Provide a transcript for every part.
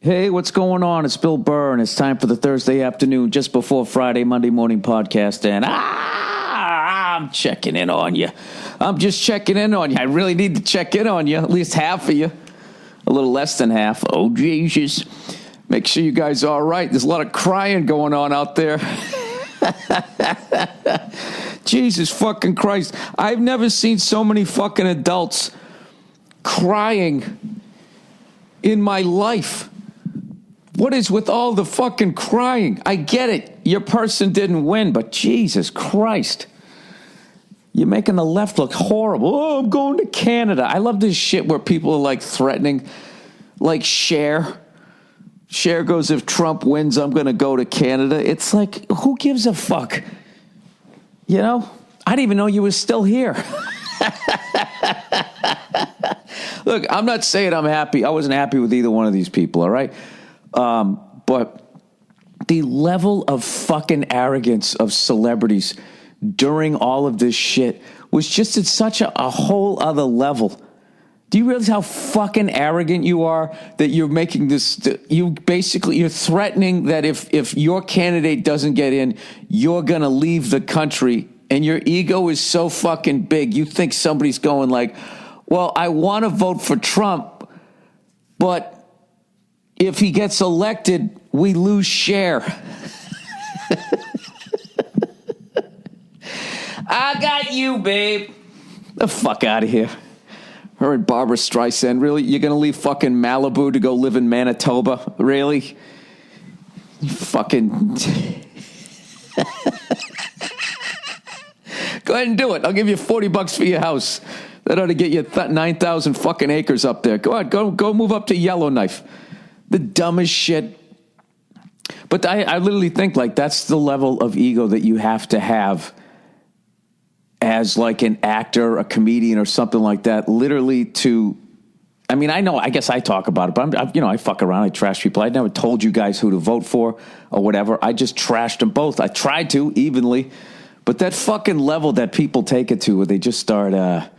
Hey, what's going on? It's Bill Burr, and it's time for the Thursday afternoon, just before Friday, Monday morning podcast. And I'm checking in on you. I'm just checking in on you. I really need to check in on you, at least half of you. A little less than half. Oh, Jesus. Make sure you guys are all right. There's a lot of crying going on out there. Jesus fucking Christ. I've never seen so many fucking adults crying in my life. What is with all the fucking crying? I get it. Your person didn't win, but Jesus Christ. You're making the left look horrible. Oh, I'm going to Canada. I love this shit where people are like threatening, like Cher. Cher goes, if Trump wins, I'm going to go to Canada. It's like, who gives a fuck? You know? I didn't even know you were still here. Look, I'm not saying I'm happy. I wasn't happy with either one of these people, all right? But the level of fucking arrogance of celebrities during all of this shit was just at such a whole other level. Do you realize how fucking arrogant you are that you're making this, you're threatening that if your candidate doesn't get in, you're going to leave the country, and your ego is so fucking big. You think somebody's going like, well, I want to vote for Trump, but if he gets elected, we lose Cher. I got you, babe. The fuck out of here. Her and Barbara Streisand, really? You're going to leave fucking Malibu to go live in Manitoba? Really? You fucking... Go ahead and do it. I'll give you $40 for your house. That ought to get you 9,000 fucking acres up there. Go ahead, go move up to Yellowknife. The dumbest shit. But I literally think like that's the level of ego that you have to have as like an actor, a comedian or something like that, literally to, I mean, I guess I talk about it, but I fuck around, I trash people. I never told you guys who to vote for or whatever. I just trashed them both. I tried to evenly, but that fucking level that people take it to where they just start, I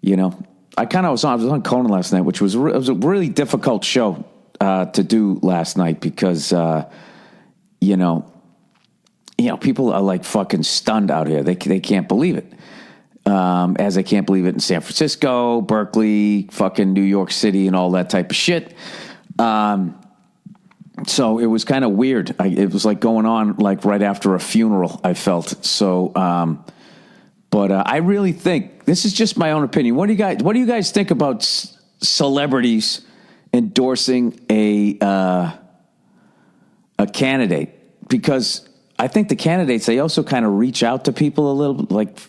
was on Conan last night, which was, it was a really difficult show to do last night because, people are like fucking stunned out here. They can't believe it. As they can't believe it in San Francisco, Berkeley, fucking New York City, and all that type of shit. So it was kind of weird. It was like going on like right after a funeral, I felt. So, but I really think this is just my own opinion. What do you guys think about celebrities endorsing a candidate? Because I think the candidates, they also kind of reach out to people a little, like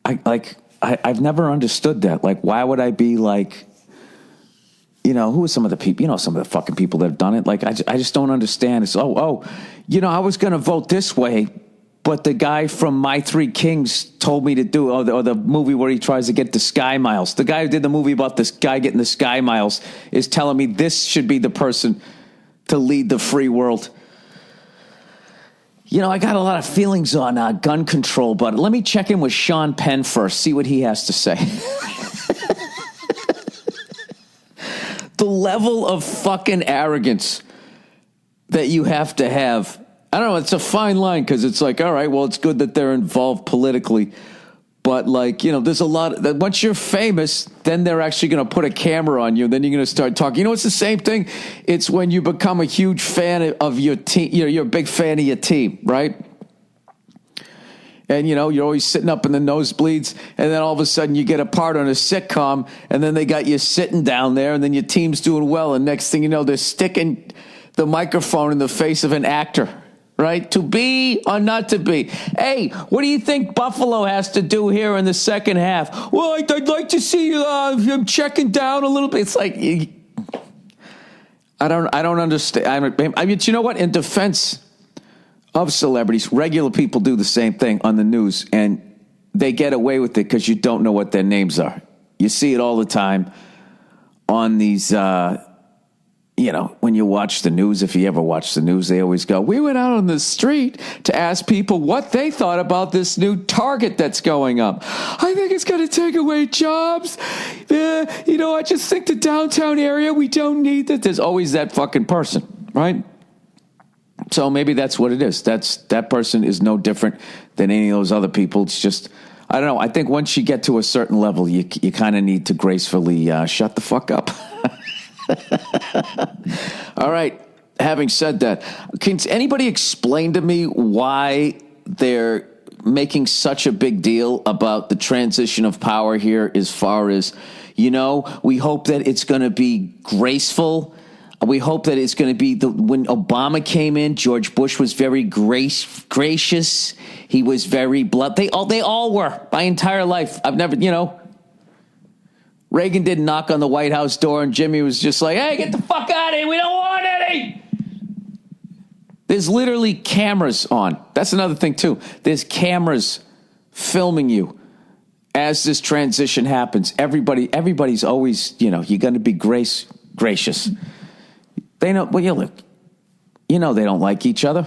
I've never understood that. Like, why would I be like, who are some of the people, some of the fucking people that have done it? Like, I just don't understand. It's, I was going to vote this way, but the guy from My Three Kings told me to do, or the movie where he tries to get the Sky Miles. The guy who did the movie about this guy getting the Sky Miles is telling me this should be the person to lead the free world. I got a lot of feelings on gun control, but let me check in with Sean Penn first, see what he has to say. The level of fucking arrogance that you have to have. I don't know, it's a fine line because it's like, all right, well, it's good that they're involved politically. But like, there's a lot that once you're famous, then they're actually going to put a camera on you. Then you're going to start talking. It's the same thing. It's when you become a huge fan of your team. You're a big fan of your team, right? And, you're always sitting up in the nosebleeds. And then all of a sudden you get a part on a sitcom. And then they got you sitting down there. And then your team's doing well. And next thing you know, they're sticking the microphone in the face of an actor. Right? To be or not to be. Hey, what do you think Buffalo has to do here in the second half? Well, I'd like to see him checking down a little bit. It's like, I don't understand. I mean, you know what? In defense of celebrities, regular people do the same thing on the news, and they get away with it because you don't know what their names are. You see it all the time on these when you watch the news, if you ever watch the news, they always go, we went out on the street to ask people what they thought about this new target that's going up. I think it's going to take away jobs. I just think the downtown area, we don't need that. There's always that fucking person, right? So maybe that's what it is. That person is no different than any of those other people. It's just, I don't know. I think once you get to a certain level, you kind of need to gracefully shut the fuck up. All right. Having said that, can anybody explain to me why they're making such a big deal about the transition of power here as far as, we hope that it's going to be graceful. We hope that it's going to be when Obama came in, George Bush was very gracious. He was very blunt. They all were my entire life. I've never, Reagan didn't knock on the White House door and Jimmy was just like, hey, get the fuck out of here. We don't want any. There's literally cameras on. That's another thing, too. There's cameras filming you as this transition happens. Everybody's always, you're going to be gracious. They know, well, look, they don't like each other.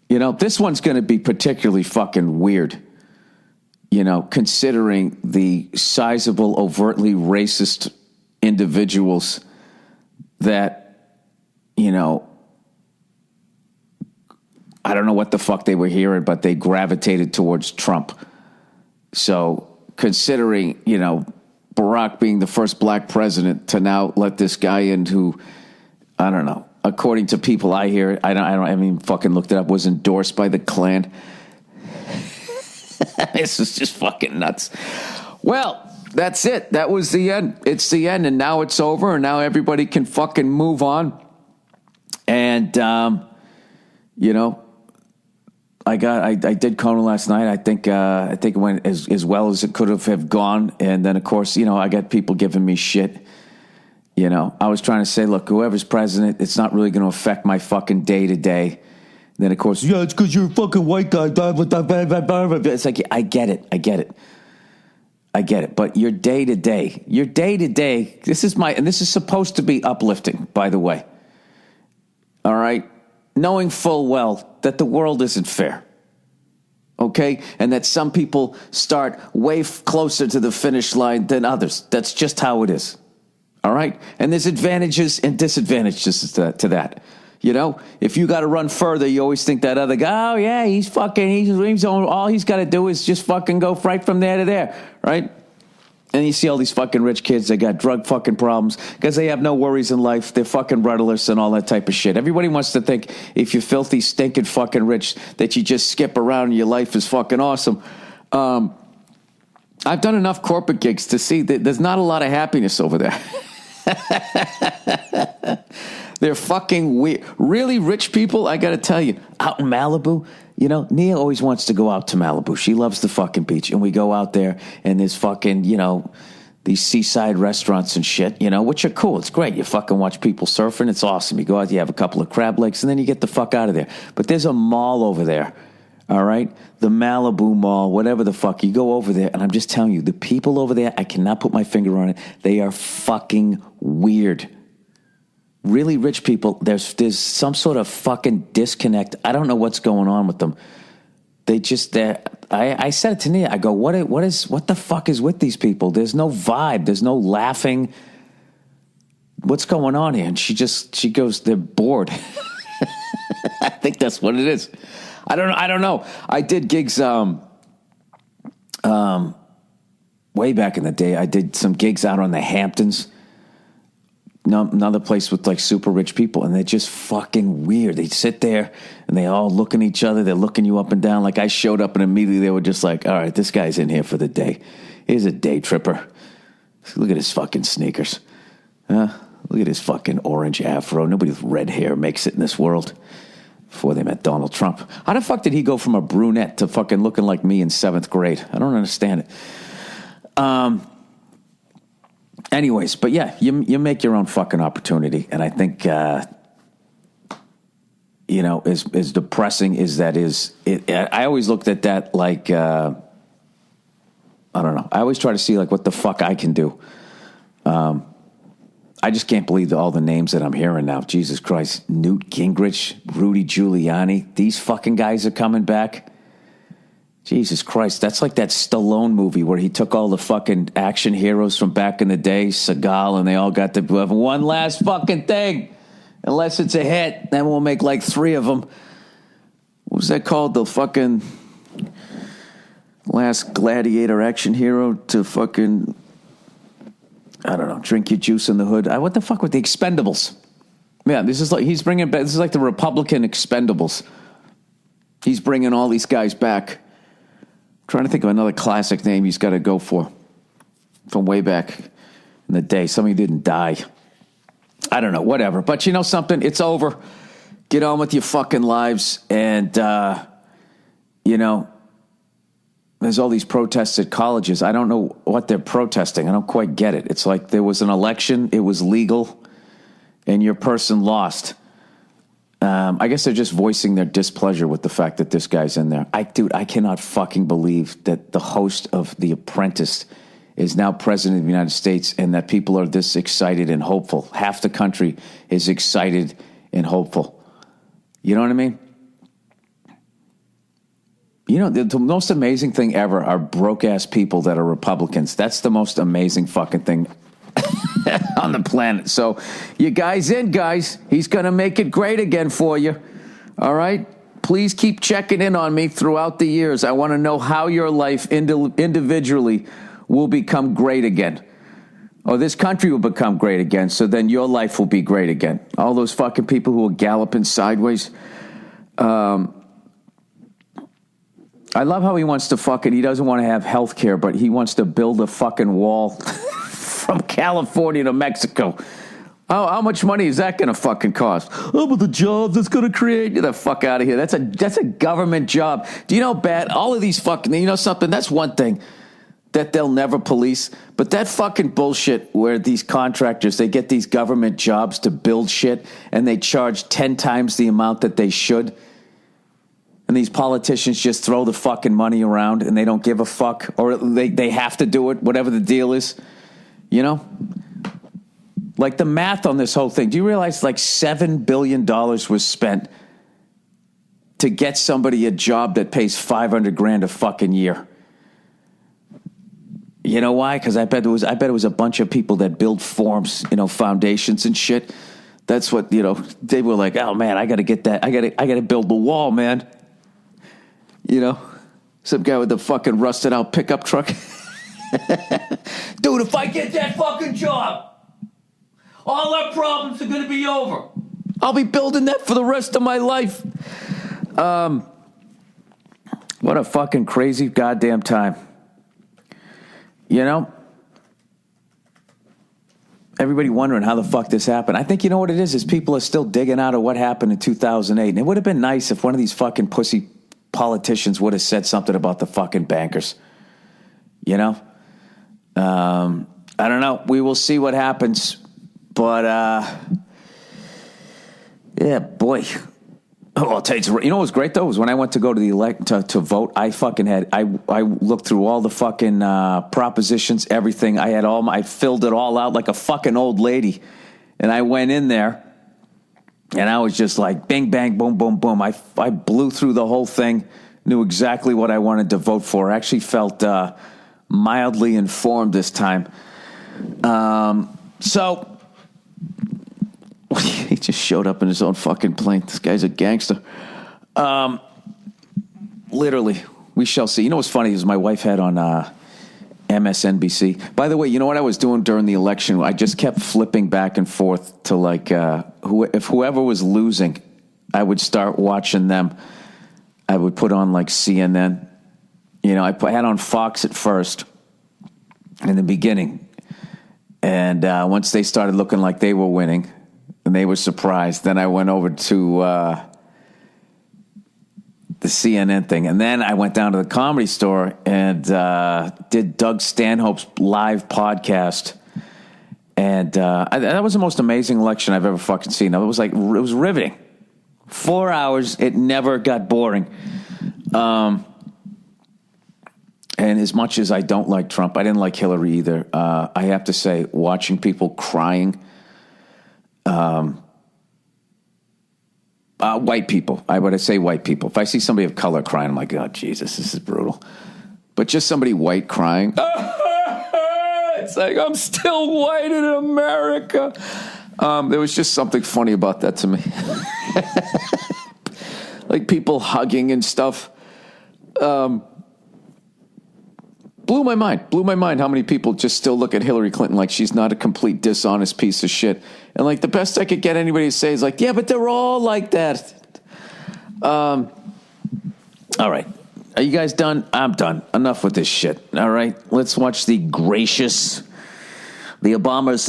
This one's going to be particularly fucking weird. Considering the sizable, overtly racist individuals that, I don't know what the fuck they were hearing, but they gravitated towards Trump. So considering, Barack being the first black president to now let this guy in who, I don't know, according to people I hear, I haven't even fucking looked it up, was endorsed by the Klan. This is just fucking nuts. Well, that's it. That was the end. It's the end, and now it's over, and now everybody can fucking move on. And, I did Conan last night. I think it went as well as it could have gone. And then, of course, I got people giving me shit. I was trying to say, look, whoever's president, it's not really going to affect my fucking day-to-day. Then, of course, it's because you're a fucking white guy. It's like, I get it. But your day-to-day, this is supposed to be uplifting, by the way. All right? Knowing full well that the world isn't fair. Okay? And that some people start way closer to the finish line than others. That's just how it is. All right? And there's advantages and disadvantages to that. If you got to run further, you always think that other guy, oh, yeah, he's all he's got to do is just fucking go right from there to there, right? And you see all these fucking rich kids, they got drug fucking problems because they have no worries in life. They're fucking rudderless and all that type of shit. Everybody wants to think if you're filthy, stinking fucking rich that you just skip around and your life is fucking awesome. I've done enough corporate gigs to see that there's not a lot of happiness over there. They're fucking weird. Really rich people, I got to tell you, out in Malibu, Nia always wants to go out to Malibu. She loves the fucking beach. And we go out there and there's fucking, these seaside restaurants and shit, which are cool. It's great. You fucking watch people surfing. It's awesome. You go out, you have a couple of crab legs, and then you get the fuck out of there. But there's a mall over there, all right? The Malibu Mall, whatever the fuck. You go over there, and I'm just telling you, the people over there, I cannot put my finger on it. They are fucking weird. Really rich people, there's some sort of fucking disconnect. I don't know what's going on with them. I said it to Nia. I go, what the fuck is with these people? There's no vibe. There's no laughing. What's going on here? And she goes, they're bored. I think that's what it is. I don't know. I did gigs way back in the day. I did some gigs out on the Hamptons. Another place with like super rich people, and they're just fucking weird. They sit there and they all look at each other. They're looking you up and down. Like I showed up and immediately they were just like, all right, this guy's in here for the day. He's a day tripper. Look at his fucking sneakers. Look at his fucking orange afro. Nobody with red hair makes it in this world. Before they met Donald Trump. How the fuck did he go from a brunette to fucking looking like me in 7th grade? I don't understand it. Anyways, but yeah, you make your own fucking opportunity. And I think, as depressing as that is, I always looked at that like, I don't know. I always try to see like what the fuck I can do. I just can't believe all the names that I'm hearing now. Jesus Christ. Newt Gingrich, Rudy Giuliani. These fucking guys are coming back. Jesus Christ. That's like that Stallone movie where he took all the fucking action heroes from back in the day, Seagal, and they all got to have one last fucking thing. Unless it's a hit, then we'll make like 3 of them. What was that called? The fucking last gladiator action hero to fucking, I don't know, drink your juice in the hood. What the fuck with the Expendables? Yeah, this is like, he's bringing back, this is like the Republican Expendables. He's bringing all these guys back. I'm trying to think of another classic name he's got to go for from way back in the day. Somebody didn't die. I don't know, whatever. But you know something? It's over. Get on with your fucking lives. And, there's all these protests at colleges. I don't know what they're protesting. I don't quite get it. It's like there was an election, it was legal, and your person lost. I guess they're just voicing their displeasure with the fact that this guy's in there. I cannot fucking believe that the host of The Apprentice is now president of the United States and that people are this excited and hopeful. Half the country is excited and hopeful. You know what I mean? You know, the most amazing thing ever are broke-ass people that are Republicans. That's the most amazing fucking thing on the planet. So you guys in, guys. He's going to make it great again for you. All right? Please keep checking in on me throughout the years. I want to know how your life individually will become great again. Or this country will become great again, so then your life will be great again. All those fucking people who are galloping sideways. I love how he wants to he doesn't want to have health care, but he wants to build a fucking wall from California to Mexico. How much money is that going to fucking cost? Oh, but the jobs it's going to create. Get the fuck out of here. That's a government job. Do you know bad? All of these fucking, you know something? That's one thing that they'll never police. But that fucking bullshit where these contractors, they get these government jobs to build shit and they charge 10 times the amount that they should. And these politicians just throw the fucking money around and they don't give a fuck. Or they have to do it, whatever the deal is. You know? Like the math on this whole thing. Do you realize like $7 billion was spent to get somebody a job that pays $500,000 a fucking year? You know why? Because I bet it was a bunch of people that build forms, foundations and shit. That's what, they were like, oh man, I got to get that. I got to build the wall, man. Some guy with the fucking rusted out pickup truck. Dude, if I get that fucking job, all our problems are going to be over. I'll be building that for the rest of my life. What a fucking crazy goddamn time. Everybody wondering how the fuck this happened. I think you know what it is people are still digging out of what happened in 2008. And it would have been nice if one of these fucking pussy politicians would have said something about the fucking bankers. I don't know. We will see what happens. But, yeah, boy. Oh, I'll tell you, what was great, though, was when I went to go to the to vote, I fucking I looked through all the fucking propositions, everything. I filled it all out like a fucking old lady. And I went in there, and I was just like, bing, bang, boom, boom, boom. I blew through the whole thing, knew exactly what I wanted to vote for. I actually felt mildly informed this time. So... he just showed up in his own fucking plane. This guy's a gangster. Literally, we shall see. You know what's funny is my wife had on MSNBC. By the way, you know what I was doing during the election? I just kept flipping back and forth to like if whoever was losing, I would start watching them. I would put on like CNN. I had on Fox at first in the beginning. And once they started looking like they were winning, and they were surprised. Then I went over to the CNN thing. And then I went down to the Comedy Store and did Doug Stanhope's live podcast. And that was the most amazing election I've ever fucking seen. It was riveting. 4 hours. It never got boring. And as much as I don't like Trump, I didn't like Hillary either. I have to say, watching people crying White people. When I say white people, if I see somebody of color crying, I'm like, oh, Jesus, this is brutal. But just somebody white crying, it's like, I'm still white in America. There was just something funny about that to me. Like people hugging and stuff. Blew my mind how many people just still look at Hillary Clinton like she's not a complete dishonest piece of shit. And like the best I could get anybody to say is like, yeah, but they're all like that. All right. Are you guys done? I'm done. Enough with this shit. All right. Let's watch the gracious. The Obamas,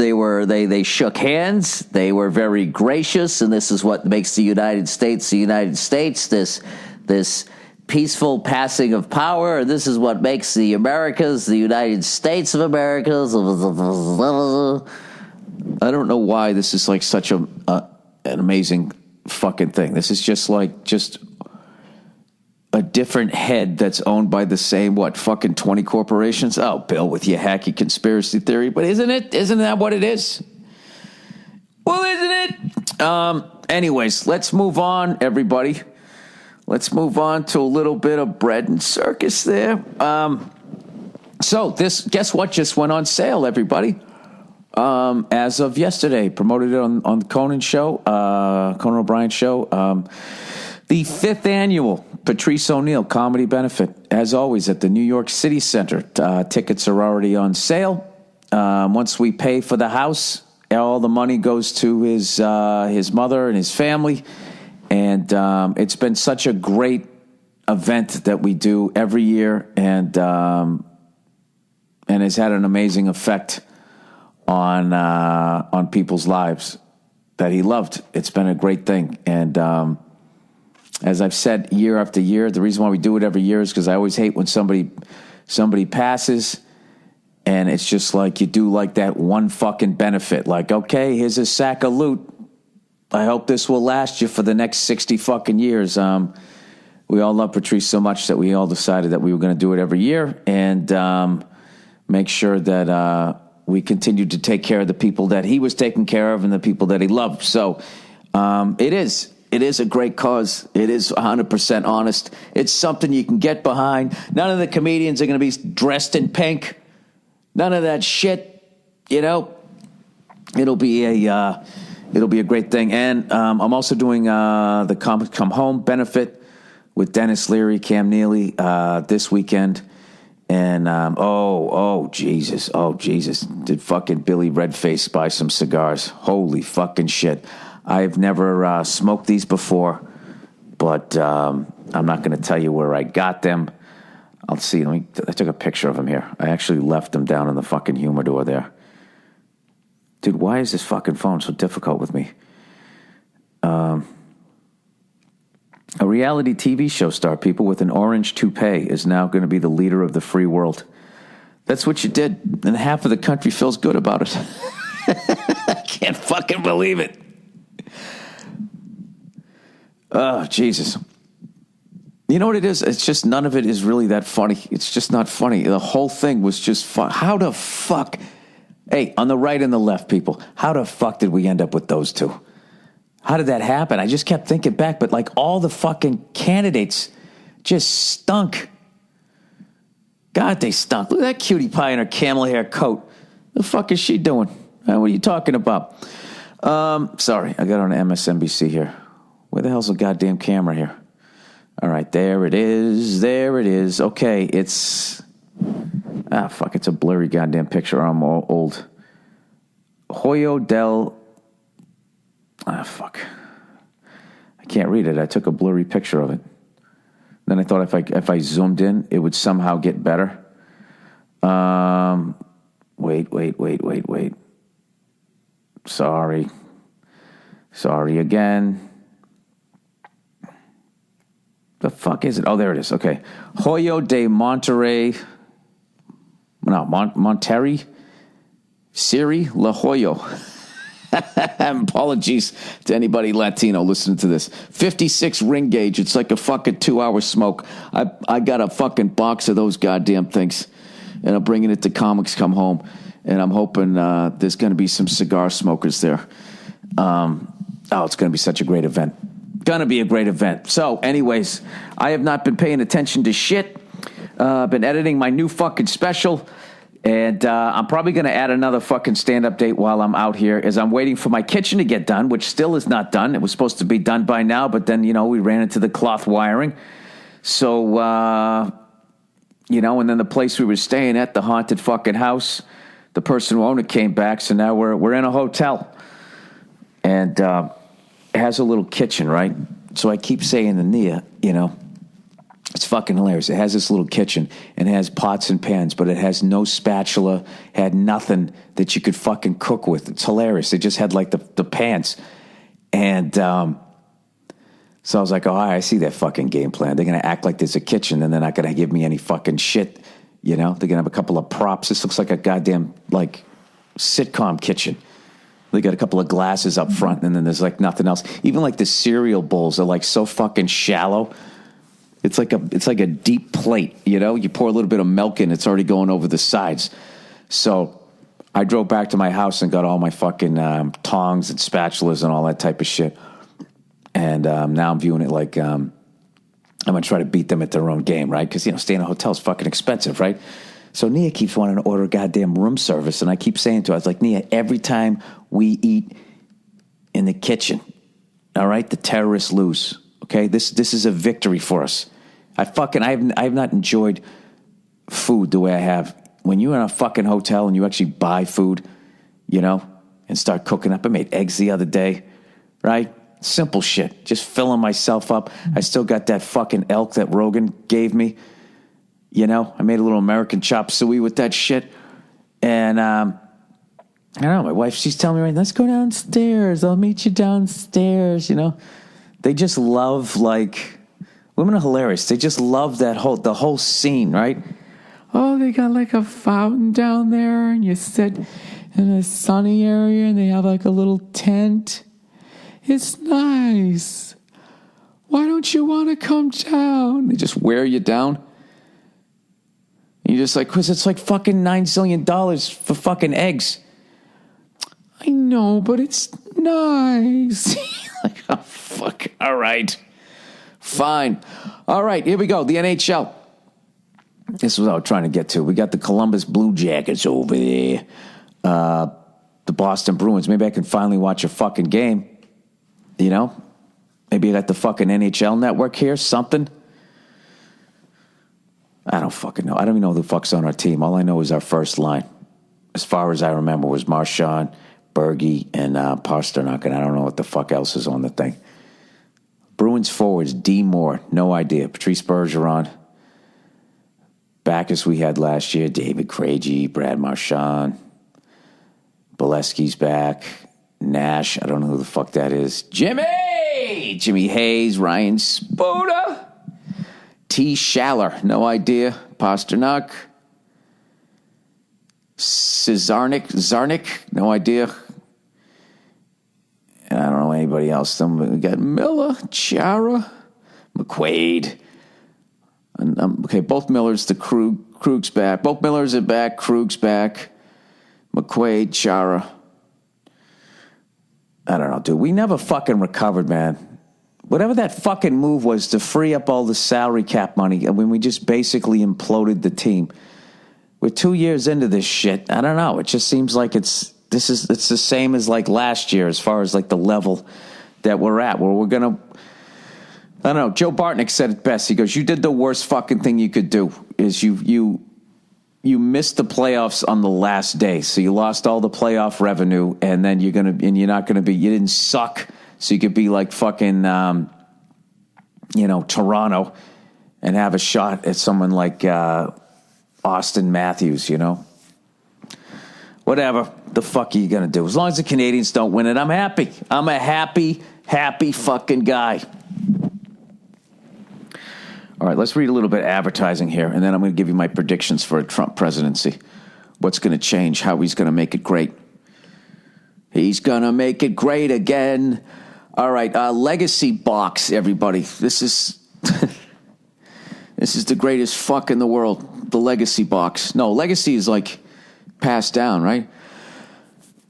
they shook hands. They were very gracious, and this is what makes the United States the United States. This peaceful passing of power. This is what makes the Americas the United States of America. I don't know why this is like such an amazing fucking thing. This is just a different head that's owned by the same, fucking 20 corporations? Oh, Bill, with your hacky conspiracy theory. But isn't it? Isn't that what it is? Well, isn't it? Anyways, let's move on, everybody. Let's move on to a little bit of bread and circus there. So guess what just went on sale, everybody? As of yesterday, promoted it on the Conan show, Conan O'Brien show. The 5th annual Patrice O'Neill Comedy Benefit, as always, at the New York City Center. Tickets are already on sale. Once we pay for the house, all the money goes to his mother and his family. And it's been such a great event that we do every year, and has had an amazing effect on people's lives that he loved. It's been a great thing, and as I've said year after year, the reason why we do it every year is because I always hate when somebody passes, and it's just like you do like that one fucking benefit. Like, okay, here's a sack of loot. I hope this will last you for the next 60 fucking years. We all love Patrice so much that we all decided that we were going to do it every year and make sure that we continued to take care of the people that he was taking care of and the people that he loved. So it is a great cause. It is 100% honest. It's something you can get behind. None of the comedians are going to be dressed in pink. None of that shit. You know, it'll be a great thing. And I'm also doing the Come Home benefit with Dennis Leary, Cam Neely this weekend. And Jesus, did fucking Billy Redface buy some cigars? Holy fucking shit! I've never smoked these before, but I'm not going to tell you where I got them. I'll see. I took a picture of them here. I actually left them down in the fucking humidor there. Dude, why is this fucking phone so difficult with me? A reality TV show star, people, with an orange toupee is now going to be the leader of the free world. That's what you did, and half of the country feels good about it. I can't fucking believe it. Oh, Jesus. You know what it is? It's just none of it is really that funny. It's just not funny. The whole thing was just fun. How the fuck... Hey, on the right and the left, people, how the fuck did we end up with those two? How did that happen? I just kept thinking back, but like all the fucking candidates just stunk. God, they stunk. Look at that cutie pie in her camel hair coat. The fuck is she doing? What are you talking about? Sorry, I got on MSNBC here. Where the hell's the goddamn camera here? All right, there it is. There it is. Okay, it's... fuck, it's a blurry goddamn picture. I'm all old. Hoyo del... fuck. I can't read it. I took a blurry picture of it. Then I thought if I zoomed in, it would somehow get better. Wait. Sorry again. The fuck is it? Oh, there it is. Okay. Hoyo de Monterrey... No, Monterrey, Siri La Jolla. Apologies to anybody Latino listening to this. 56 ring gauge. It's like a fucking 2-hour smoke. I got a fucking box of those goddamn things, and I'm bringing it to Comics Come Home, and I'm hoping there's going to be some cigar smokers there. It's going to be such a great event. Going to be a great event. So, anyways, I have not been paying attention to shit. Been editing my new fucking special. And I'm probably going to add another fucking stand-up date while I'm out here as I'm waiting for my kitchen to get done, which still is not done. It was supposed to be done by now, but then, we ran into the cloth wiring. So, and then the place we were staying at, the haunted fucking house, the person who owned it came back, so now we're in a hotel. And it has a little kitchen, right? So I keep saying to Nia, it's fucking hilarious. It has this little kitchen, and it has pots and pans, but it has no spatula, had nothing that you could fucking cook with. It's hilarious. They just had, like, the pans. And so I was like, oh, I see that fucking game plan. They're going to act like there's a kitchen, and they're not going to give me any fucking shit, They're going to have a couple of props. This looks like a goddamn, like, sitcom kitchen. They got a couple of glasses up front, and then there's, like, nothing else. Even, like, the cereal bowls are, like, so fucking shallow. It's like a deep plate, You pour a little bit of milk in, it's already going over the sides. So I drove back to my house and got all my fucking tongs and spatulas and all that type of shit. And now I'm viewing it like I'm going to try to beat them at their own game, right? Because, staying in a hotel is fucking expensive, right? So Nia keeps wanting to order goddamn room service. And I keep saying to her, I was like, Nia, every time we eat in the kitchen, all right, the terrorists lose. Okay, this is a victory for us. I have not enjoyed food the way I have. When you're in a fucking hotel and you actually buy food, and start cooking up. I made eggs the other day, right? Simple shit. Just filling myself up. I still got that fucking elk that Rogan gave me. I made a little American chop suey with that shit. And I don't know, my wife, she's telling me, right, let's go downstairs. I'll meet you downstairs, They just love, like, women are hilarious. They just love the whole scene, right? Oh, they got like a fountain down there, and you sit in a sunny area, and they have like a little tent. It's nice. Why don't you want to come down? They just wear you down. And you're just like, Chris, it's like fucking $9 zillion for fucking eggs. I know, but it's nice. Like, oh, fuck. All right. Fine. All right, here we go. The NHL. This is what I was trying to get to. We got the Columbus Blue Jackets over there. The Boston Bruins. Maybe I can finally watch a fucking game. Maybe I got the fucking NHL network here. Something. I don't fucking know. I don't even know who the fuck's on our team. All I know is our first line. As far as I remember was Marchand, Berge, and Pasternak, and I don't know what the fuck else is on the thing. Bruins forwards, D. Moore, no idea. Patrice Bergeron. Backers we had last year, David Krejci, Brad Marchand. Bolesky's back. Nash, I don't know who the fuck that is. Jimmy Hayes, Ryan Spoda. T. Schaller, no idea. Pasternak. Zarnik, no idea. I don't know anybody else. We got Miller, Chara, McQuaid. Okay, both Millers, Krug's back. Both Millers are back, Krug's back. McQuaid, Chara. I don't know, dude. We never fucking recovered, man. Whatever that fucking move was to free up all the salary cap money, I mean, we just basically imploded the team. We're 2 years into this shit. I don't know. It just seems like it's the same as like last year as far as like the level that we're at, where we're going to, I don't know. Joe Bartnick said it best. He goes, you did the worst fucking thing you could do is you missed the playoffs on the last day. So you lost all the playoff revenue, and then you didn't suck. So you could be like fucking, Toronto and have a shot at someone like, Austin Matthews, Whatever the fuck are you going to do? As long as the Canadians don't win it, I'm happy. I'm a happy fucking guy. All right, let's read a little bit of advertising here, and then I'm going to give you my predictions for a Trump presidency. What's going to change, how he's going to make it great. He's going to make it great again. All right, Legacy Box, everybody. This is this is the greatest fuck in the world. The Legacy Box. No, Legacy is like passed down, right?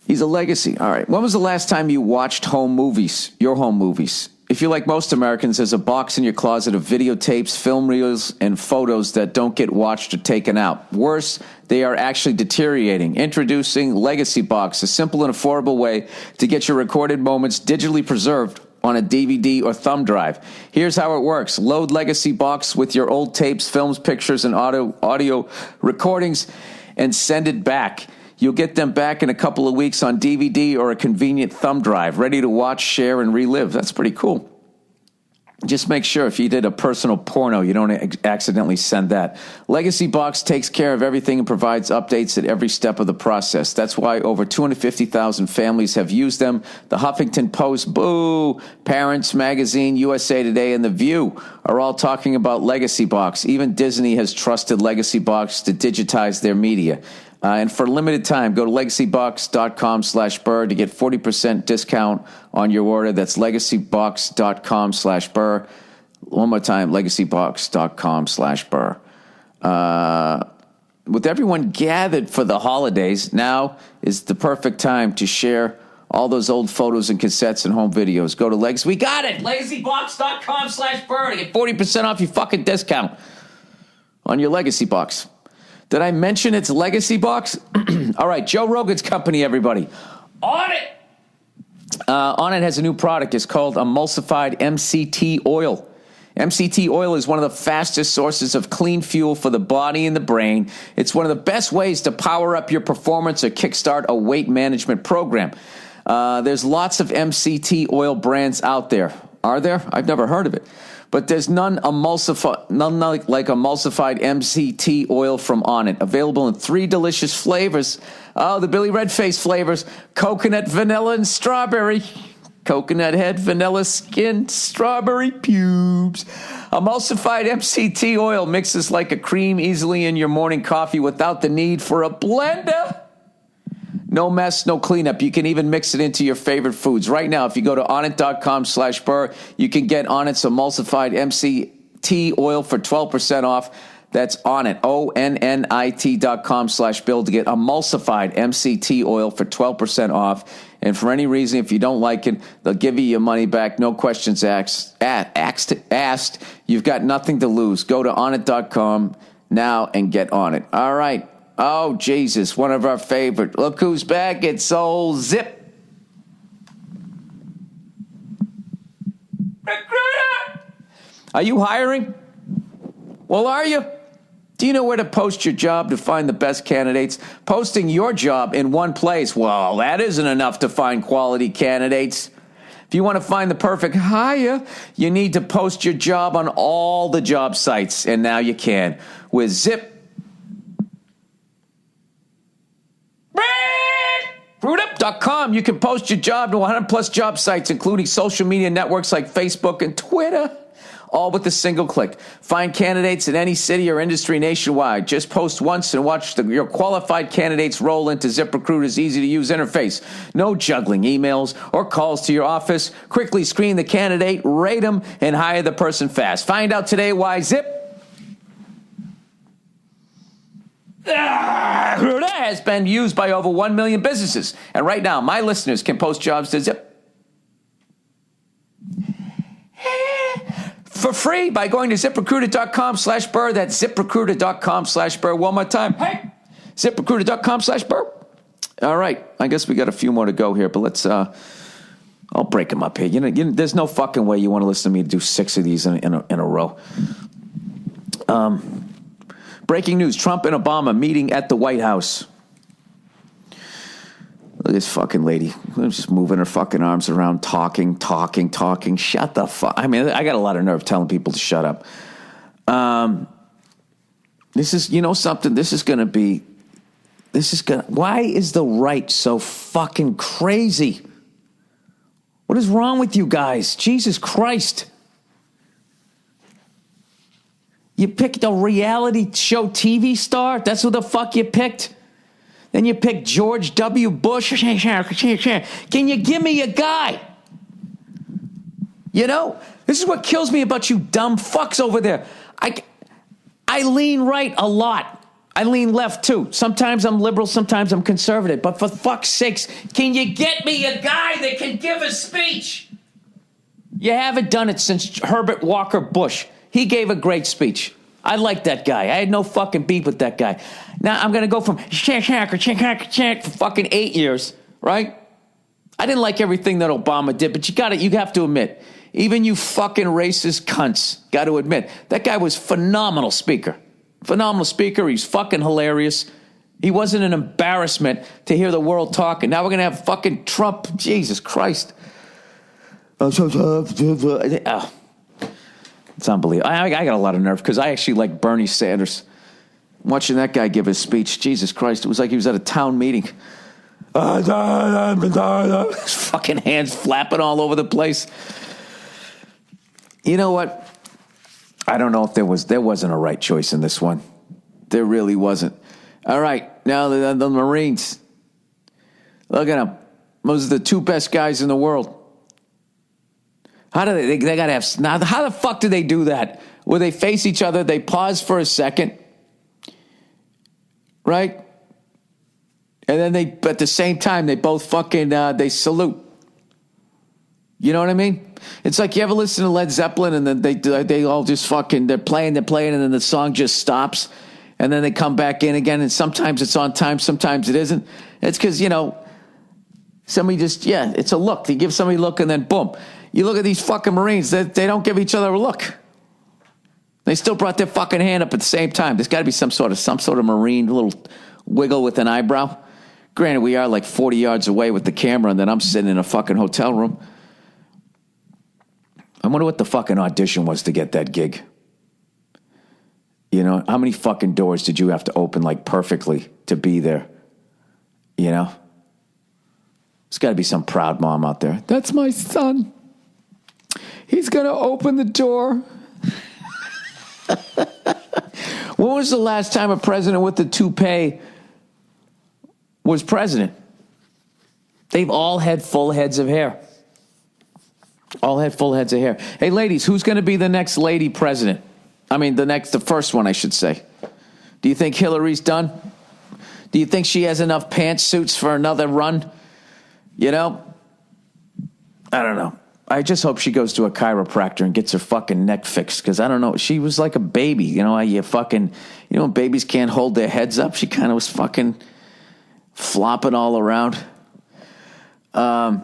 He's a legacy. All right. When was the last time you watched home movies, your home movies? If you're like most Americans, there's a box in your closet of videotapes, film reels, and photos that don't get watched or taken out. Worse, they are actually deteriorating. Introducing Legacy Box, a simple and affordable way to get your recorded moments digitally preserved on a DVD or thumb drive. Here's how it works. Load Legacy Box with your old tapes, films, pictures, and audio recordings and send it back. You'll get them back in a couple of weeks on DVD or a convenient thumb drive, ready to watch, share, and relive. That's pretty cool. Just make sure if you did a personal porno, you don't accidentally send that. Legacy Box takes care of everything and provides updates at every step of the process. That's why over 250,000 families have used them. The Huffington Post, Boo, Parents Magazine, USA Today, and The View are all talking about Legacy Box. Even Disney has trusted Legacy Box to digitize their media. And for a limited time, go to legacybox.com/Burr to get 40% discount on your order. That's legacybox.com/Burr. One more time, legacybox.com/Burr. With everyone gathered for the holidays, now is the perfect time to share all those old photos and cassettes and home videos. Go to Legacy. We got it! Legacybox.com/Burr to get 40% off your fucking discount on your Legacy Box. Did I mention it's Legacy Box? All right, Joe Rogan's company, everybody. On it! On it has a new product. It's called emulsified MCT oil. MCT oil is one of the fastest sources of clean fuel for the body and the brain. It's one of the best ways to power up your performance or kickstart a weight management program. There's lots of MCT oil brands out there. Are there? I've never heard of it. But there's none like emulsified MCT oil from Onnit. Available in 3 delicious flavors. Oh, the Billy Redface flavors. Coconut, vanilla, and strawberry. Coconut head, vanilla skin, strawberry pubes. Emulsified MCT oil mixes like a cream easily in your morning coffee without the need for a blender. No mess, no cleanup. You can even mix it into your favorite foods. Right now, if you go to onnit.com/Burr, you can get Onnit's emulsified MCT oil for 12% off. That's Onnit, ONNIT.com/Bill to get emulsified MCT oil for 12% off. And for any reason, if you don't like it, they'll give you your money back. No questions asked. You've got nothing to lose. Go to onnit.com now and get on it. All right. Oh, Jesus, one of our favorite. Look who's back. It's old Zip. Recruiter! Are you hiring? Well, are you? Do you know where to post your job to find the best candidates? Posting your job in one place, well, that isn't enough to find quality candidates. If you want to find the perfect hire, you need to post your job on all the job sites. And now you can. With Zip. Recruitup.com. You can post your job to 100 plus job sites, including social media networks like Facebook and Twitter, all with a single click. Find candidates in any city or industry nationwide. Just post once and watch your qualified candidates roll into ZipRecruiter's easy-to-use interface. No juggling emails or calls to your office. Quickly screen the candidate, rate them, and hire the person fast. Find out today why Zip has been used by over 1 million businesses. And right now, my listeners can post jobs to Zip for free by going to ZipRecruiter.com/Burr. That's ZipRecruiter.com/Burr. One more time. Hey, ZipRecruiter.com/Burr. All right. I guess we got a few more to go here, but let's, I'll break them up here. You know, there's no fucking way you want to listen to me do 6 of these in a row. Breaking news, Trump and Obama meeting at the White House. Look at this fucking lady. Just moving her fucking arms around, talking. Shut the fuck. I mean, I got a lot of nerve telling people to shut up. This is, you know something, why is the right so fucking crazy? What is wrong with you guys? Jesus Christ. You picked a reality show TV star? That's who the fuck you picked? Then you picked George W. Bush. Can you give me a guy? You know, this is what kills me about you dumb fucks over there. I lean right a lot. I lean left, too. Sometimes I'm liberal, sometimes I'm conservative. But for fuck's sakes, can you get me a guy that can give a speech? You haven't done it since Herbert Walker Bush. He gave a great speech. I like that guy. I had no fucking beef with that guy. Now I'm going to go from for fucking 8 years, right? I didn't like everything that Obama did, but you have to admit, even you fucking racist cunts got to admit, that guy was phenomenal speaker. Phenomenal speaker. He's fucking hilarious. He wasn't an embarrassment to hear the world talk. And now we're going to have fucking Trump. Jesus Christ. It's unbelievable. I got a lot of nerve because I actually like Bernie Sanders. Watching that guy give his speech, Jesus Christ, it was like he was at a town meeting. His fucking hands flapping all over the place. You know what? I don't know if there wasn't a right choice in this one. There really wasn't. All right, now the Marines. Look at them. Those are the two best guys in the world. How do they got to have, now how the fuck do they do that? Where they face each other, they pause for a second, right? And then at the same time, they both fucking, they salute. You know what I mean? It's like you ever listen to Led Zeppelin and then they all just fucking, they're playing, and then the song just stops. And then they come back in again, and sometimes it's on time, sometimes it isn't. It's because, somebody just, it's a look. They give somebody a look, and then boom. You look at these fucking Marines, they don't give each other a look. They still brought their fucking hand up at the same time. There's got to be some sort of Marine little wiggle with an eyebrow. Granted, we are like 40 yards away with the camera, and then I'm sitting in a fucking hotel room. I wonder what the fucking audition was to get that gig. How many fucking doors did you have to open like perfectly to be there? There's got to be some proud mom out there. That's my son. He's going to open the door. When was the last time a president with a toupee was president? They've all had full heads of hair. All had full heads of hair. Hey, ladies, who's going to be the next lady president? I mean, the first one, I should say. Do you think Hillary's done? Do you think she has enough pantsuits for another run? I don't know. I just hope she goes to a chiropractor and gets her fucking neck fixed, because I don't know. She was like a baby. When babies can't hold their heads up, she kind of was fucking flopping all around. I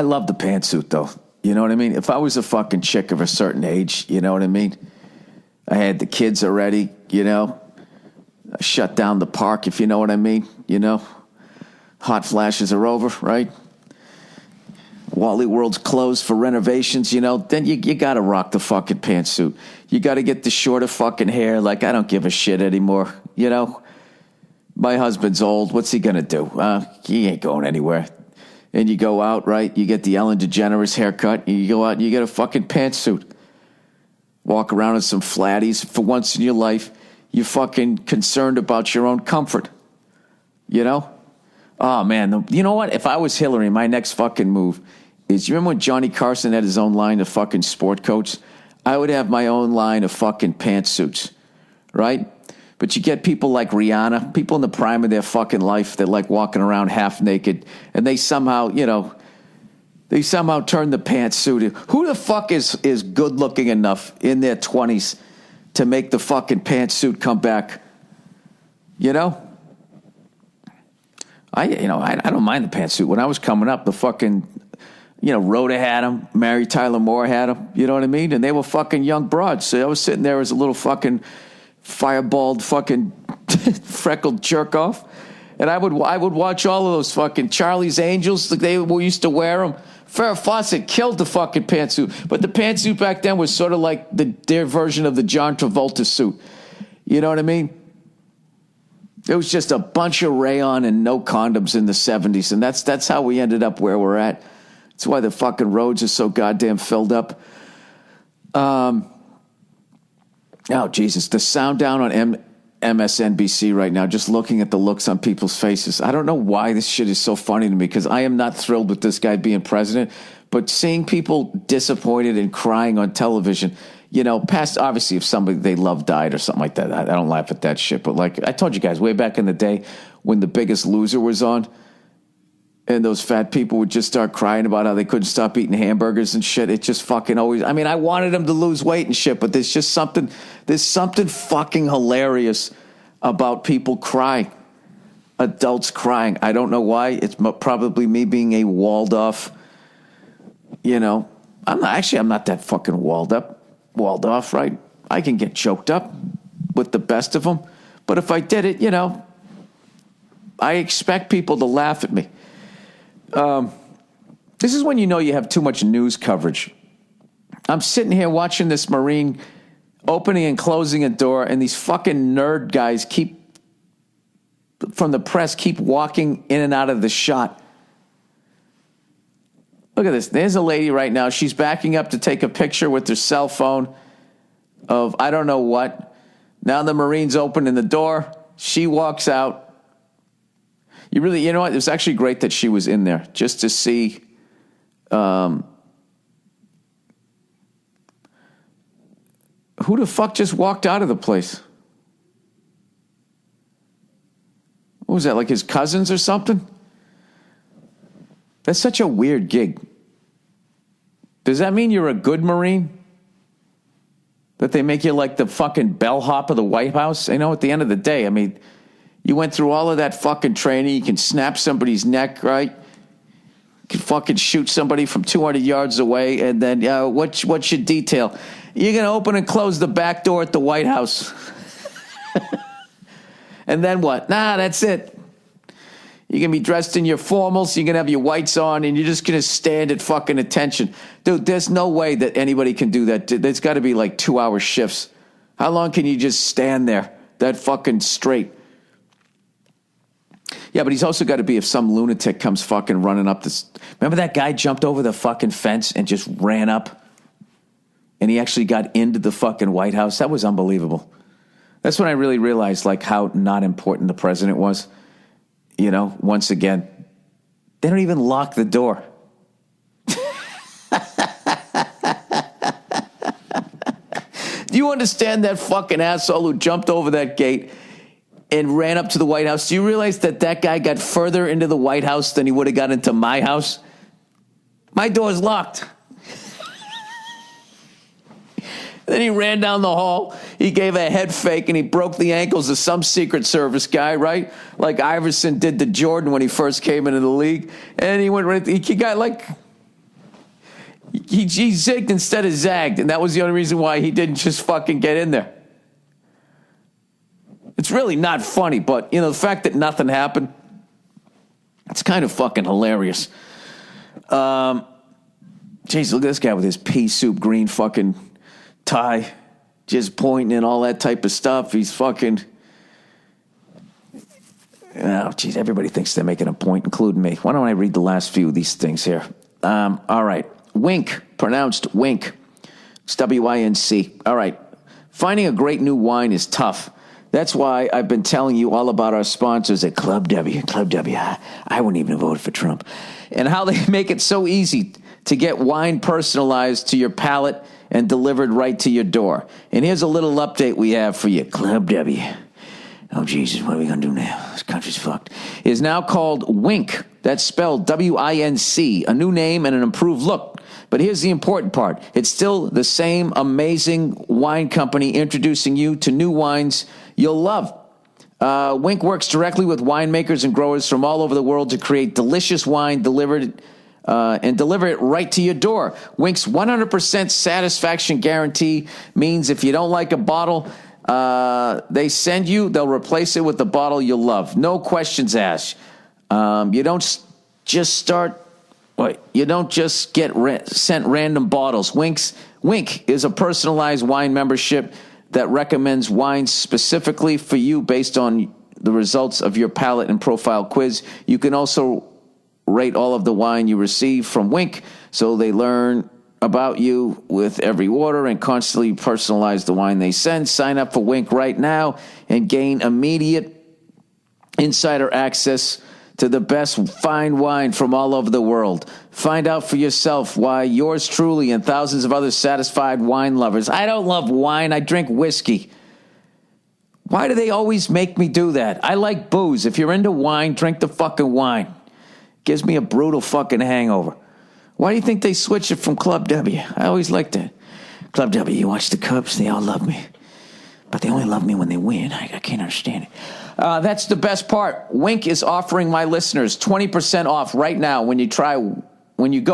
love the pantsuit, though. You know what I mean? If I was a fucking chick of a certain age, you know what I mean? I had the kids already, I shut down the park, if you know what I mean, Hot flashes are over, right? Wally World's closed for renovations, then you got to rock the fucking pantsuit. You got to get the shorter fucking hair. Like, I don't give a shit anymore, My husband's old. What's he going to do? He ain't going anywhere. And you go out, right? You get the Ellen DeGeneres haircut. You go out and you get a fucking pantsuit. Walk around in some flatties. For once in your life, you're fucking concerned about your own comfort. Oh, man. You know what? If I was Hillary, my next fucking move is, you remember when Johnny Carson had his own line of fucking sport coats? I would have my own line of fucking pantsuits, right? But you get people like Rihanna, people in the prime of their fucking life that like walking around half naked, and they somehow, turn the pantsuit. Who the fuck is good looking enough in their 20s to make the fucking pantsuit come back? I don't mind the pantsuit. When I was coming up, the fucking, Rhoda had them, Mary Tyler Moore had them, you know what I mean? And they were fucking young broads. So I was sitting there as a little fucking fireballed fucking freckled jerk off. And I would watch all of those fucking Charlie's Angels. They used to wear them. Farrah Fawcett killed the fucking pantsuit. But the pantsuit back then was sort of like their version of the John Travolta suit. You know what I mean? It was just a bunch of rayon and no condoms in the 70s. And that's how we ended up where we're at. That's why the fucking roads are so goddamn filled up. Oh, Jesus. The sound down on MSNBC right now, just looking at the looks on people's faces. I don't know why this shit is so funny to me, because I am not thrilled with this guy being president. But seeing people disappointed and crying on television, past, obviously, if somebody they love died or something like that, I don't laugh at that shit. But like I told you guys, way back in the day when The Biggest Loser was on, and those fat people would just start crying about how they couldn't stop eating hamburgers and shit. It just fucking always, I mean, I wanted them to lose weight and shit, but there's something fucking hilarious about people crying. Adults crying. I don't know why. It's probably me being a walled off, I'm not that fucking walled off, right? I can get choked up with the best of them. But if I did it, I expect people to laugh at me. This is when you have too much news coverage. I'm sitting here watching this Marine opening and closing a door, and these fucking nerd guys from the press keep walking in and out of the shot. Look at this. There's a lady right now. She's backing up to take a picture with her cell phone of I don't know what. Now the Marine's opening the door. She walks out. You know what? It was actually great that she was in there just to see who the fuck just walked out of the place. What was that, like his cousins or something? That's such a weird gig. Does that mean you're a good Marine? That they make you like the fucking bellhop of the White House? At the end of the day, I mean, you went through all of that fucking training. You can snap somebody's neck, right? You can fucking shoot somebody from 200 yards away. And then, what's your detail? You're going to open and close the back door at the White House. And then what? Nah, that's it. You're going to be dressed in your formals. You're going to have your whites on, and you're just going to stand at fucking attention. Dude, there's no way that anybody can do that. There's got to be like 2-hour shifts. How long can you just stand there that fucking straight? Yeah, but he's also got to be if some lunatic comes fucking running up this. Remember that guy jumped over the fucking fence and just ran up? And he actually got into the fucking White House? That was unbelievable. That's when I really realized like how not important the president was. Once again, they don't even lock the door. Do you understand that fucking asshole who jumped over that gate and ran up to the White House? Do you realize that guy got further into the White House than he would have got into my house? My door's locked. Then he ran down the hall. He gave a head fake and he broke the ankles of some Secret Service guy, right? Like Iverson did to Jordan when he first came into the league. And he went right. He got like he zigged instead of zagged, and that was the only reason why he didn't just fucking get in there. It's really not funny, but the fact that nothing happened, it's kind of fucking hilarious. Jeez, look at this guy with his pea soup green fucking tie, just pointing and all that type of stuff. He's fucking. Oh, geez, everybody thinks they're making a point, including me. Why don't I read the last few of these things here? All right. Wink, pronounced wink. It's W-I-N-C. All right. Finding a great new wine is tough. That's why I've been telling you all about our sponsors at Club W. Club W. I wouldn't even have voted for Trump. And how they make it so easy to get wine personalized to your palate and delivered right to your door. And here's a little update we have for you. Club W. Oh, Jesus, what are we going to do now? This country's fucked. Is now called Wink. That's spelled W-I-N-C. A new name and an improved look. But here's the important part. It's still the same amazing wine company introducing you to new wines you'll love. Wink works directly with winemakers and growers from all over the world to create delicious wine delivered and deliver it right to your door. Wink's 100% satisfaction guarantee means if you don't like a bottle they send you, they'll replace it with the bottle you'll love. No questions asked. You don't just get sent random bottles. Wink is a personalized wine membership that recommends wines specifically for you based on the results of your palate and profile quiz. You can also rate all of the wine you receive from Wink, so they learn about you with every order and constantly personalize the wine they send. Sign up for Wink right now and gain immediate insider access to the best fine wine from all over the world. Find out for yourself why yours truly and thousands of other satisfied wine lovers. I don't love wine. I drink whiskey. Why do they always make me do that? I like booze. If you're into wine, drink the fucking wine. Gives me a brutal fucking hangover. Why do you think they switched it from Club W? I always liked it. Club W, you watch the Cubs, they all love me. But they only love me when they win. I can't understand it. That's the best part. Wink is offering my listeners 20% off right now when you go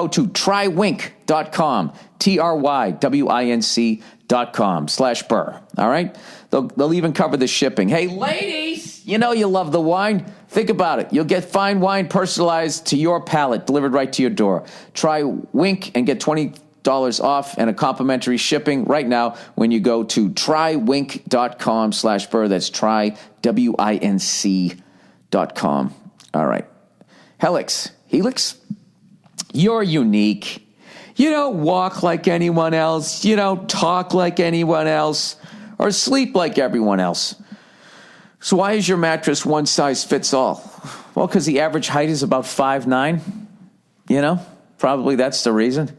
to trywink.com, TRYWINC.com/Burr. All right? They'll even cover the shipping. Hey, ladies, you know you love the wine. Think about it. You'll get fine wine personalized to your palate, delivered right to your door. Try Wink and get $20 off and a complimentary shipping right now when you go to trywink.com/Burr. That's trywinc.com. All right. Helix, you're unique. You don't walk like anyone else. You don't talk like anyone else or sleep like everyone else. So why is your mattress one size fits all? Well, because the average height is about 5'9". You know, probably that's the reason.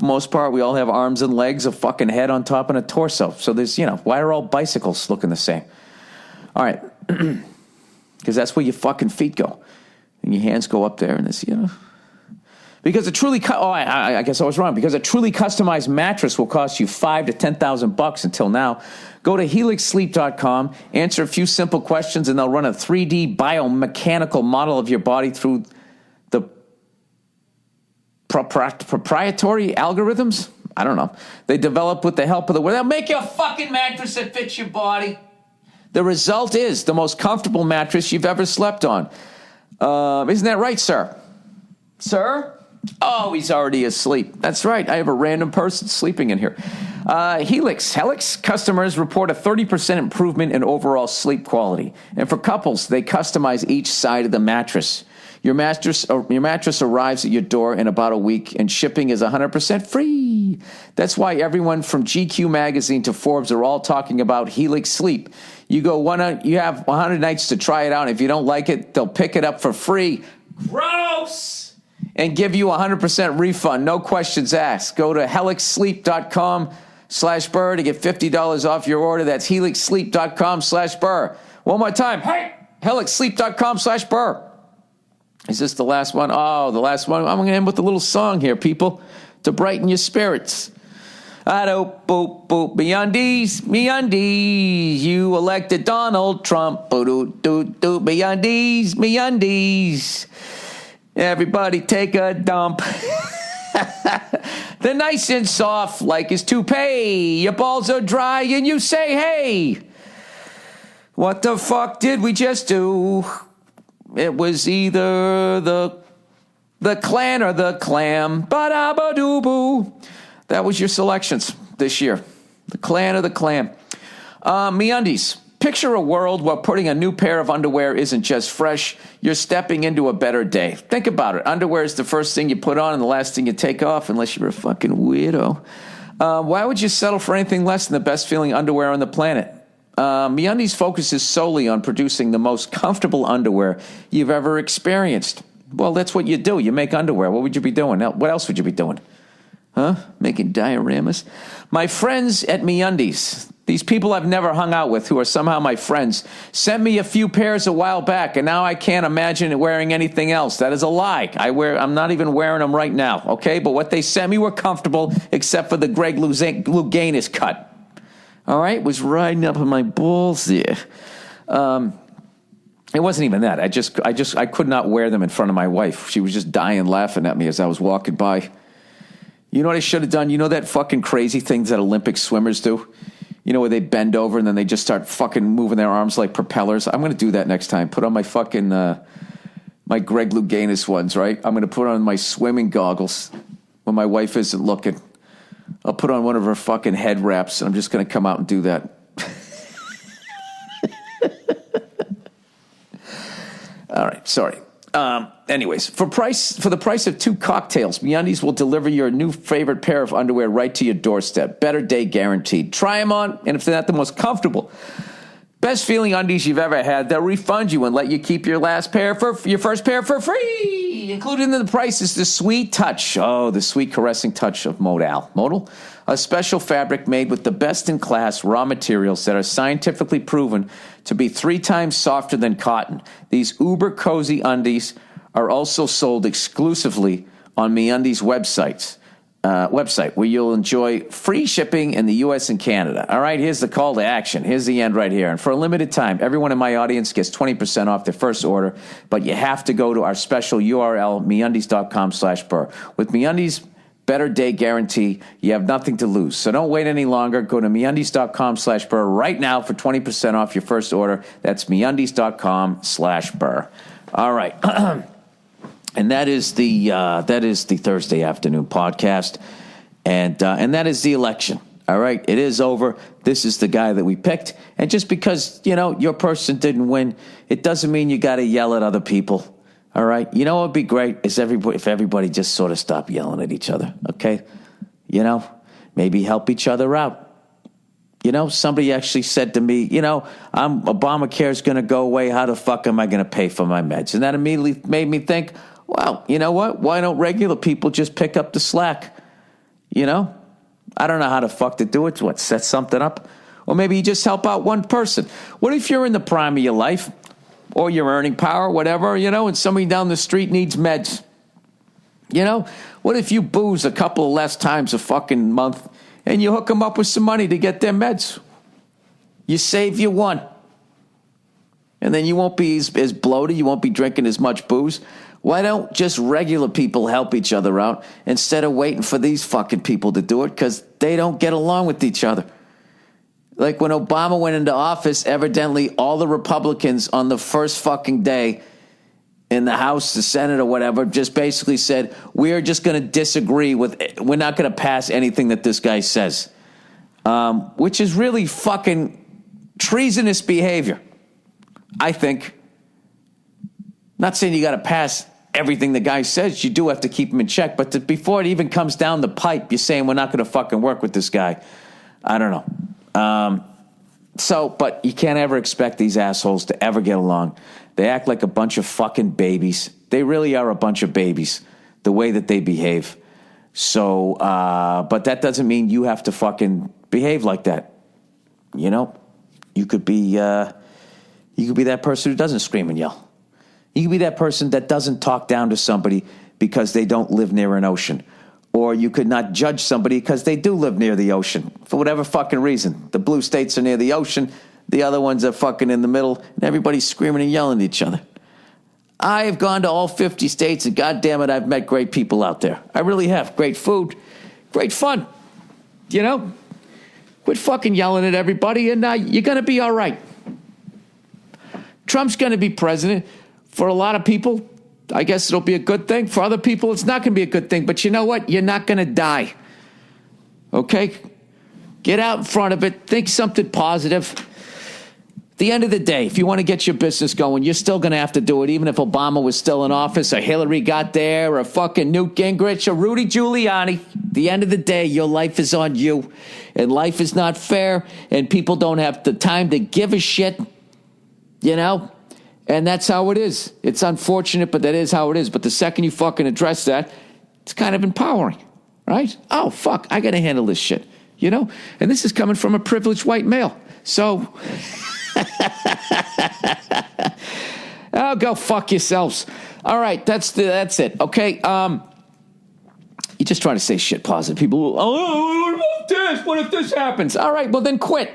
Most part, we all have arms and legs, a fucking head on top, and a torso. So there's, why are all bicycles looking the same? All right. Because that's where your fucking feet go. And your hands go up there, and this, Because a truly, I guess I was wrong. Because a truly customized mattress will cost you $5,000 to $10,000 until now. Go to helixsleep.com, answer a few simple questions, and they'll run a 3D biomechanical model of your body through the proprietary algorithms. I don't know. They develop with the help of they'll make you a fucking mattress that fits your body. The result is the most comfortable mattress you've ever slept on. Isn't that right, sir? Sir? Oh, he's already asleep. That's right. I have a random person sleeping in here. Helix customers report a 30% improvement in overall sleep quality. And for couples, they customize each side of the mattress. Your mattress arrives at your door in about a week, and shipping is 100% free. That's why everyone from GQ magazine to Forbes are all talking about Helix Sleep. You have 100 nights to try it out. If you don't like it, they'll pick it up for free. Gross! And give you a 100% refund. No questions asked. Go to helixsleep.com/Burr to get $50 off your order. That's helixsleep.com/Burr. One more time. Hey! helixsleep.com/Burr. Is this the last one? Oh, the last one. I'm going to end with a little song here, people, to brighten your spirits. Boop, boop, me undies. You elected Donald Trump. Me undies. Everybody take a dump. They're nice and soft like his toupee. Your balls are dry and you say, hey, what the fuck did we just do? It was either the Klan or the Clam. Ba-da-ba-doo-boo. That was your selections this year. The Klan or the Clam. MeUndies. Picture a world where putting a new pair of underwear isn't just fresh. You're stepping into a better day. Think about it. Underwear is the first thing you put on and the last thing you take off, unless you're a fucking weirdo. Why would you settle for anything less than the best feeling underwear on the planet? MeUndies focuses solely on producing the most comfortable underwear you've ever experienced. Well, that's what you do. You make underwear. What would you be doing? What else would you be doing? Huh? Making dioramas? My friends at MeUndies, these people I've never hung out with who are somehow my friends, sent me a few pairs a while back, and now I can't imagine wearing anything else. That is a lie. I'm not even wearing them right now, okay? But what they sent me were comfortable, except for the Greg Louganis cut. All right? It was riding up on my balls there. It wasn't even that. I could not wear them in front of my wife. She was just dying laughing at me as I was walking by. You know what I should have done? You know that fucking crazy things that Olympic swimmers do? You know, where they bend over and then they just start fucking moving their arms like propellers? I'm going to do that next time. Put on my fucking, my Greg Louganis ones, right? I'm going to put on my swimming goggles when my wife isn't looking. I'll put on one of her fucking head wraps and I'm just going to come out and do that. All right, sorry. Anyways, for the price of 2 cocktails, MeUndies will deliver your new favorite pair of underwear right to your doorstep. Better day guaranteed. Try them on, and if they're not the most comfortable, Best feeling undies you've ever had. They'll refund you and let you keep your first pair for free. Included in the price is the sweet touch. Oh, the sweet caressing touch of Modal. Modal? A special fabric made with the best-in-class raw materials that are scientifically proven to be 3 times softer than cotton. These uber cozy undies are also sold exclusively on MeUndies website, where you'll enjoy free shipping in the U.S. and Canada. All right, here's the call to action. Here's the end right here. And for a limited time, everyone in my audience gets 20% off their first order, but you have to go to our special URL, MeUndies.com/Burr. With MeUndies' better day guarantee, you have nothing to lose. So don't wait any longer. Go to MeUndies.com/Burr right now for 20% off your first order. That's MeUndies.com/Burr. All right. And that is the Thursday afternoon podcast, and that is the election. All right, it is over. This is the guy that we picked, and just because your person didn't win, it doesn't mean you got to yell at other people. All right, you know what would be great is if everybody just sort of stopped yelling at each other. Okay, maybe help each other out. Somebody actually said to me, Obamacare is going to go away. How the fuck am I going to pay for my meds? And that immediately made me think, well, you know what? Why don't regular people just pick up the slack? I don't know how the fuck to do it. What, set something up? Or maybe you just help out one person. What if you're in the prime of your life or you're earning power, whatever, and somebody down the street needs meds? What if you booze a couple of less times a fucking month and you hook them up with some money to get their meds? You save you one. And then you won't be as bloated. You won't be drinking as much booze. Why don't just regular people help each other out instead of waiting for these fucking people to do it because they don't get along with each other? Like when Obama went into office, evidently all the Republicans on the first fucking day in the House, the Senate, or whatever, just basically said, we're just going to disagree with, we're not going to pass anything that this guy says, which is really fucking treasonous behavior, I think. Not saying you got to pass everything the guy says. You do have to keep him in check. But before it even comes down the pipe, you're saying we're not going to fucking work with this guy. I don't know. But you can't ever expect these assholes to ever get along. They act like a bunch of fucking babies. They really are a bunch of babies, the way that they behave. So, but that doesn't mean you have to fucking behave like that. You could be that person who doesn't scream and yell. You could be that person that doesn't talk down to somebody because they don't live near an ocean. Or you could not judge somebody because they do live near the ocean for whatever fucking reason. The blue states are near the ocean. The other ones are fucking in the middle. And everybody's screaming and yelling at each other. I have gone to all 50 states and goddamn it, I've met great people out there. I really have. Great food. Great fun. Quit fucking yelling at everybody and you're going to be all right. Trump's going to be president. For a lot of people, I guess it'll be a good thing. For other people, it's not going to be a good thing. But you know what? You're not going to die. Okay? Get out in front of it. Think something positive. At the end of the day, if you want to get your business going, you're still going to have to do it, even if Obama was still in office or Hillary got there or fucking Newt Gingrich or Rudy Giuliani. At the end of the day, your life is on you. And life is not fair. And people don't have the time to give a shit. And that's how it is. It's unfortunate, but that is how it is. But the second you fucking address that, it's kind of empowering, right? Oh, fuck, I got to handle this shit, And this is coming from a privileged white male. So, oh, go fuck yourselves. All right, that's it, okay? You're just trying to say shit positive. People, what about this? What if this happens? All right, well, then quit.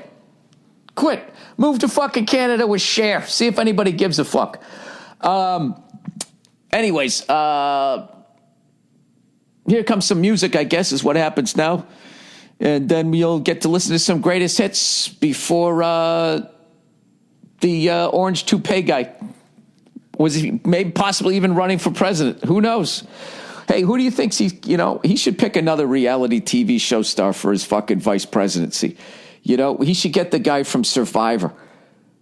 Quit. Move to fucking Canada with Cher. See if anybody gives a fuck. Anyways, here comes some music, I guess, is what happens now. And then you'll get to listen to some greatest hits before the orange toupee guy. Was he maybe possibly even running for president? Who knows? Hey, who do you think he should pick another reality TV show star for his fucking vice presidency. He should get the guy from Survivor,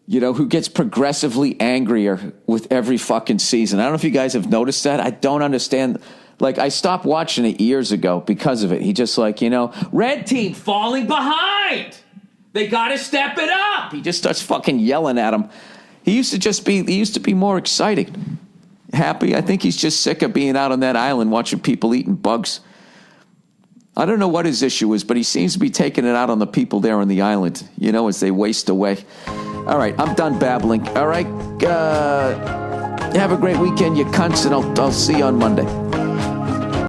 who gets progressively angrier with every fucking season. I don't know if you guys have noticed that. I don't understand. Like, I stopped watching it years ago because of it. He just red team falling behind. They got to step it up. He just starts fucking yelling at him. He used to be more exciting. Happy. I think he's just sick of being out on that island watching people eating bugs. I don't know what his issue is, but he seems to be taking it out on the people there on the island, as they waste away. All right, I'm done babbling. All right, have a great weekend, you cunts, and I'll see you on Monday.